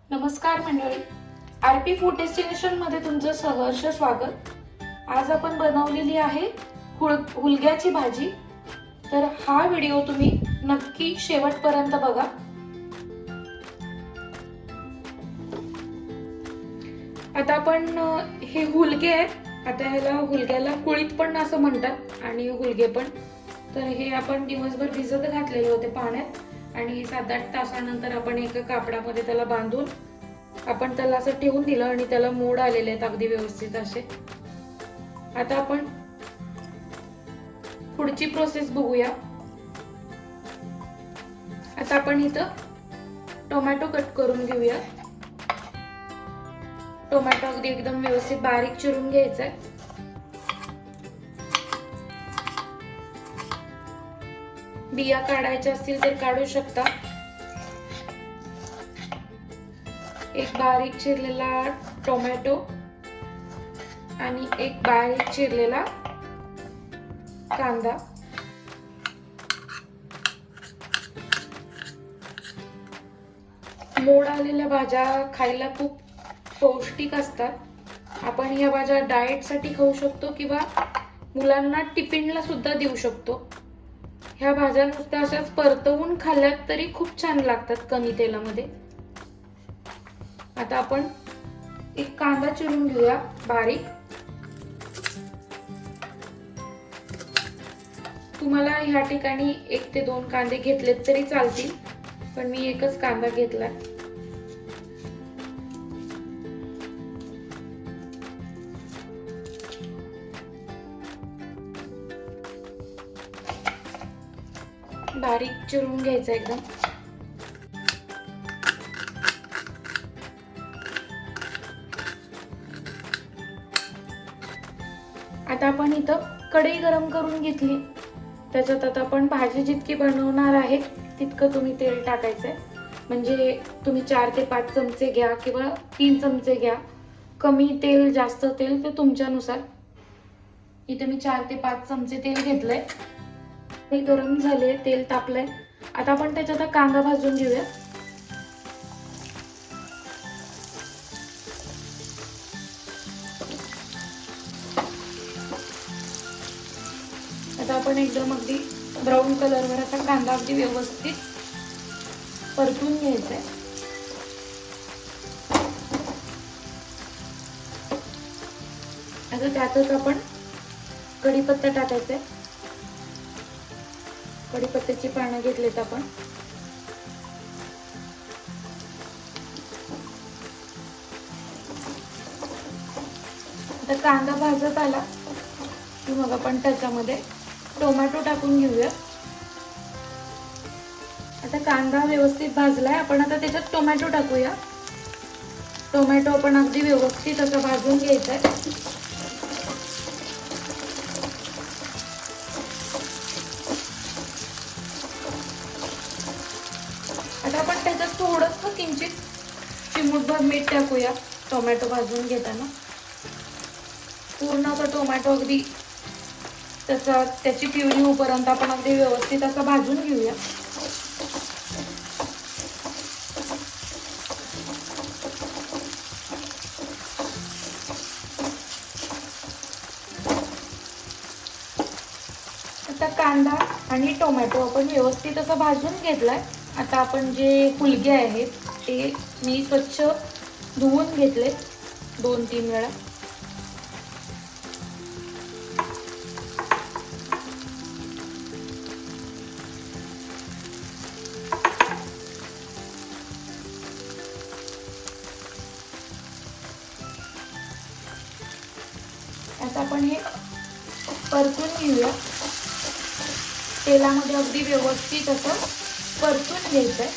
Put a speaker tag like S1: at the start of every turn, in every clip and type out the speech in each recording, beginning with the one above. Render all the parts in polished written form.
S1: नमस्कार मंडळी, RP food destination मध्ये तुमचं सहर्ष स्वागत। आज आपण बनवलेली आहे हुलग्याची भाजी। तर हा व्हिडिओ तुम्ही नक्की शेवटपर्यंत बघा। आता आपण हे हुलगे आहेत, आता ह्याला हुलग्याला कुळीत पण असं म्हणतात आणि हुलगे पण। तर हे आपण दिवसभर भिजत घातलेले होते पाण्यात आणि 7-8 तासानंतर आपण एका कापडामध्ये त्याला बांधून आपण त्याला असं ठेवून दिलं आणि त्याला मोड आलेले आहेत अगदी व्यवस्थित असे। आता आपण पुढची प्रोसेस बघूया। आता आपण इथं टोमॅटो कट करून घेऊया। टोमॅटो अगदी एकदम व्यवस्थित बारीक चिरून घ्यायचा आहे। बिया काढायच्या असतील तर काढू शकता। एक बारीक चिरलेला टोमॅटो आणि एक बारीक चिरलेला कांदा। मोड आलेल्या भाज्या खायला खूप पौष्टिक असतात। आपण ह्या भाज्या डाएट साठी खाऊ शकतो किंवा मुलांना टिफिनला सुद्धा देऊ शकतो। ह्या भाज्या नुसत्या अशाच परतवून खाल्ल्यात तरी खूप छान लागतात कमी तेलामध्ये। आता आपण एक कांदा चिरून घेऊया बारीक। तुम्हाला ह्या ठिकाणी 1 ते 2 कांदे घेतलेत तरी चालतील, पण मी एकच कांदा घेतलाय। बारीक चिरून घ्यायचा एकदम। आता आपण इथं कढई गरम करून घेतली। त्याच्यात आता आपण भाजी जितकी बनवणार आहे तितकं तुम्ही तेल टाकायचंय। म्हणजे तुम्ही 4 ते 5 चमचे घ्या किंवा 3 चमचे घ्या। कमी तेल जास्त तेल ते तुमच्यानुसार। इथे मी 4 ते 5 चमचे तेल घेतलंय। ते गरम झाले, तेल तापलंय। आता आपण त्याच्यात कांदा भाजून घेऊया। आता आपण एकदम अगदी ब्राऊन कलरवर असा कांदा अगदी व्यवस्थित परतून घ्यायचा आहे। आता त्यातच आपण कढीपत्ता टाकायचा आहे। कढीपत्त्याची पानं घेतलीत आपण। आता कांदा भाजत आला की मग आपण त्याच्यामध्ये टोमॅटो टाकून घेऊया। आता कांदा व्यवस्थित भाजलाय, आपण आता त्याच्यात टोमॅटो टाकूया। टोमॅटो आपण अगदी व्यवस्थित असं भाजून घ्यायचा आहे। आता आपण त्याच्यात थोडंसं किंचित चिमूटभर मीठ टाकूया टोमॅटो भाजून घेताना। पूर्ण तो टोमॅटो अगदी त्याची प्युरी होईपर्यंत आपण अगदी व्यवस्थित असं भाजून घेऊया। आता कांदा आणि टोमॅटो आपण व्यवस्थित असं भाजून घेतलाय। आता आपण जे हुलगे आहेत ते मी स्वच्छ धुवून घेतले 2-3 वेळा। आता आपण हे परतून घेऊया। तेलामध्ये अगदी व्यवस्थित असं परतून घ्यायचंय।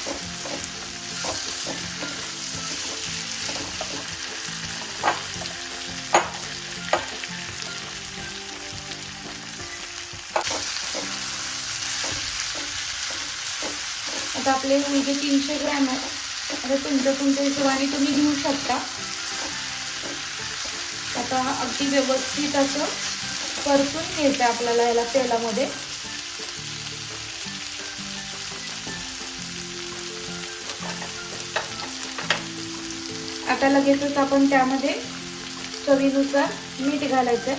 S1: आता आपले हुलगे 300 ग्रॅम आहेत। आता तुमच्या हिशोबाने तुम्ही घेऊ शकता। आता अगदी व्यवस्थित असं परतून घ्यायचं आपल्याला याला तेलामध्ये। आता लगेचच आपण त्यामध्ये चवीनुसार मीठ घालायचं.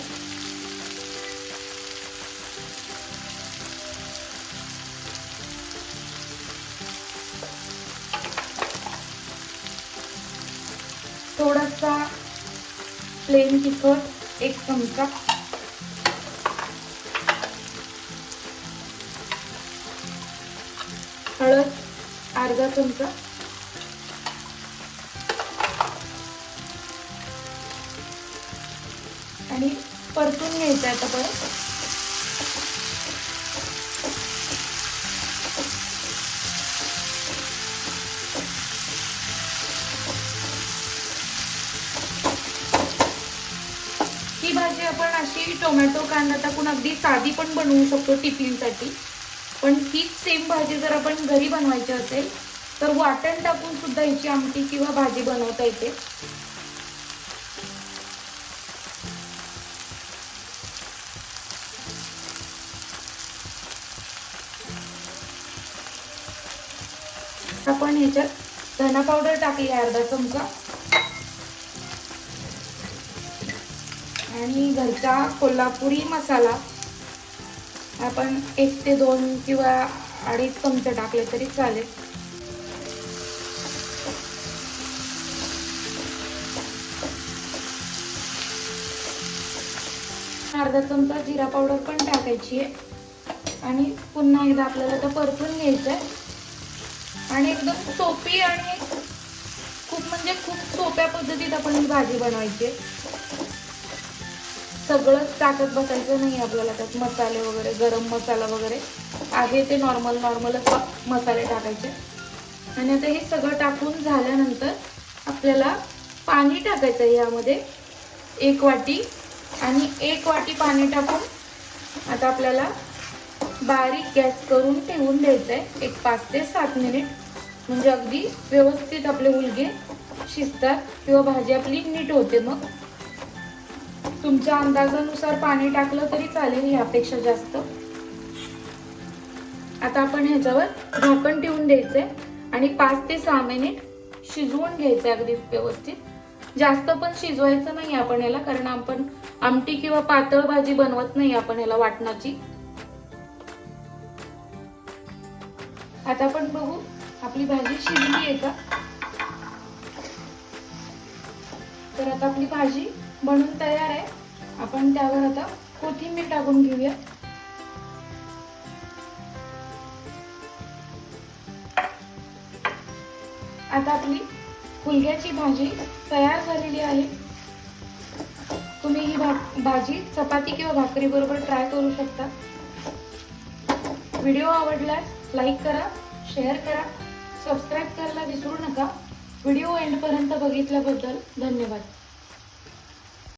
S1: थोडासा प्लेन तिखट 1 चमचा, हळद अर्धा चमचा, आणि परतून घ्यायचं आता परत. ही भाजी आपण अशी टोमॅटो कांदा टाकून अगदी साधी पण बनवू शकतो टिफिनसाठी. पण हीच सेम भाजी जर आपण घरी बनवायची असेल तर वाटण टाकून सुद्धा याची आमटी किंवा भाजी बनवता येते. आपण ह्याच्यात धना पावडर टाकली अर्धा चमचा आणि घरचा कोल्हापुरी मसाला आपण 1 ते 2 किंवा 2.5 चमचे टाकले तरी चालेल. अर्धा चमचा जिरा पावडर पण टाकायची आहे आणि पुन्हा एकदा आपल्याला ते परतून घ्यायचं आहे. आणि एकदम सोपी आणि खूप सोप्या पद्धतीत आपण ही भाजी बनवायची आहे. सगळंच टाकत बसायचं नाही आपल्याला. त्यात मसाले वगैरे, गरम मसाला वगैरे आहे ते नॉर्मलच मसाले टाकायचे. आणि आता हे सगळं टाकून झाल्यानंतर आपल्याला पाणी टाकायचं आहे यामध्ये 1 वाटी. आणि 1 वाटी पाणी टाकून आता आपल्याला बारीक गॅस करून ठेवून द्यायचं आहे 5 ते 7 मिनिट. म्हणजे अगदी व्यवस्थित आपले हुलगे शिजतात किंवा भाजी आपली नीट होते. मग तुमच्या अंदाजानुसार पाणी टाकलं तरी चालेल, यापेक्षा जास्त. आता आपण ह्याच्यावर झाकण ठेवून द्यायचंय आणि 5 ते 6 मिनिट शिजवून घ्यायचंय अगदी व्यवस्थित. जास्त पण शिजवायचं नाही आपण याला, कारण आपण आमटी किंवा पातळ भाजी बनवत नाही आपण याला वाटणाची. आता आपण बघू आपली भाजी शिजली आहे का. तर आता आपली भाजी बनून तयार आहे. आपण त्यावर आता कोथिंबीर टाकून घेऊया. आता आपली हुलग्याची भाजी तयार झालेली आहे. तुम्ही ही भाजी चपाती किंवा भाकरी बरोबर ट्राय करू शकता. व्हिडिओ आवडल्यास लाईक करा, शेअर करा, सबस्क्राईब करायला विसरू नका. व्हिडिओ एंड पर्यंत बघितल्याबद्दल धन्यवाद.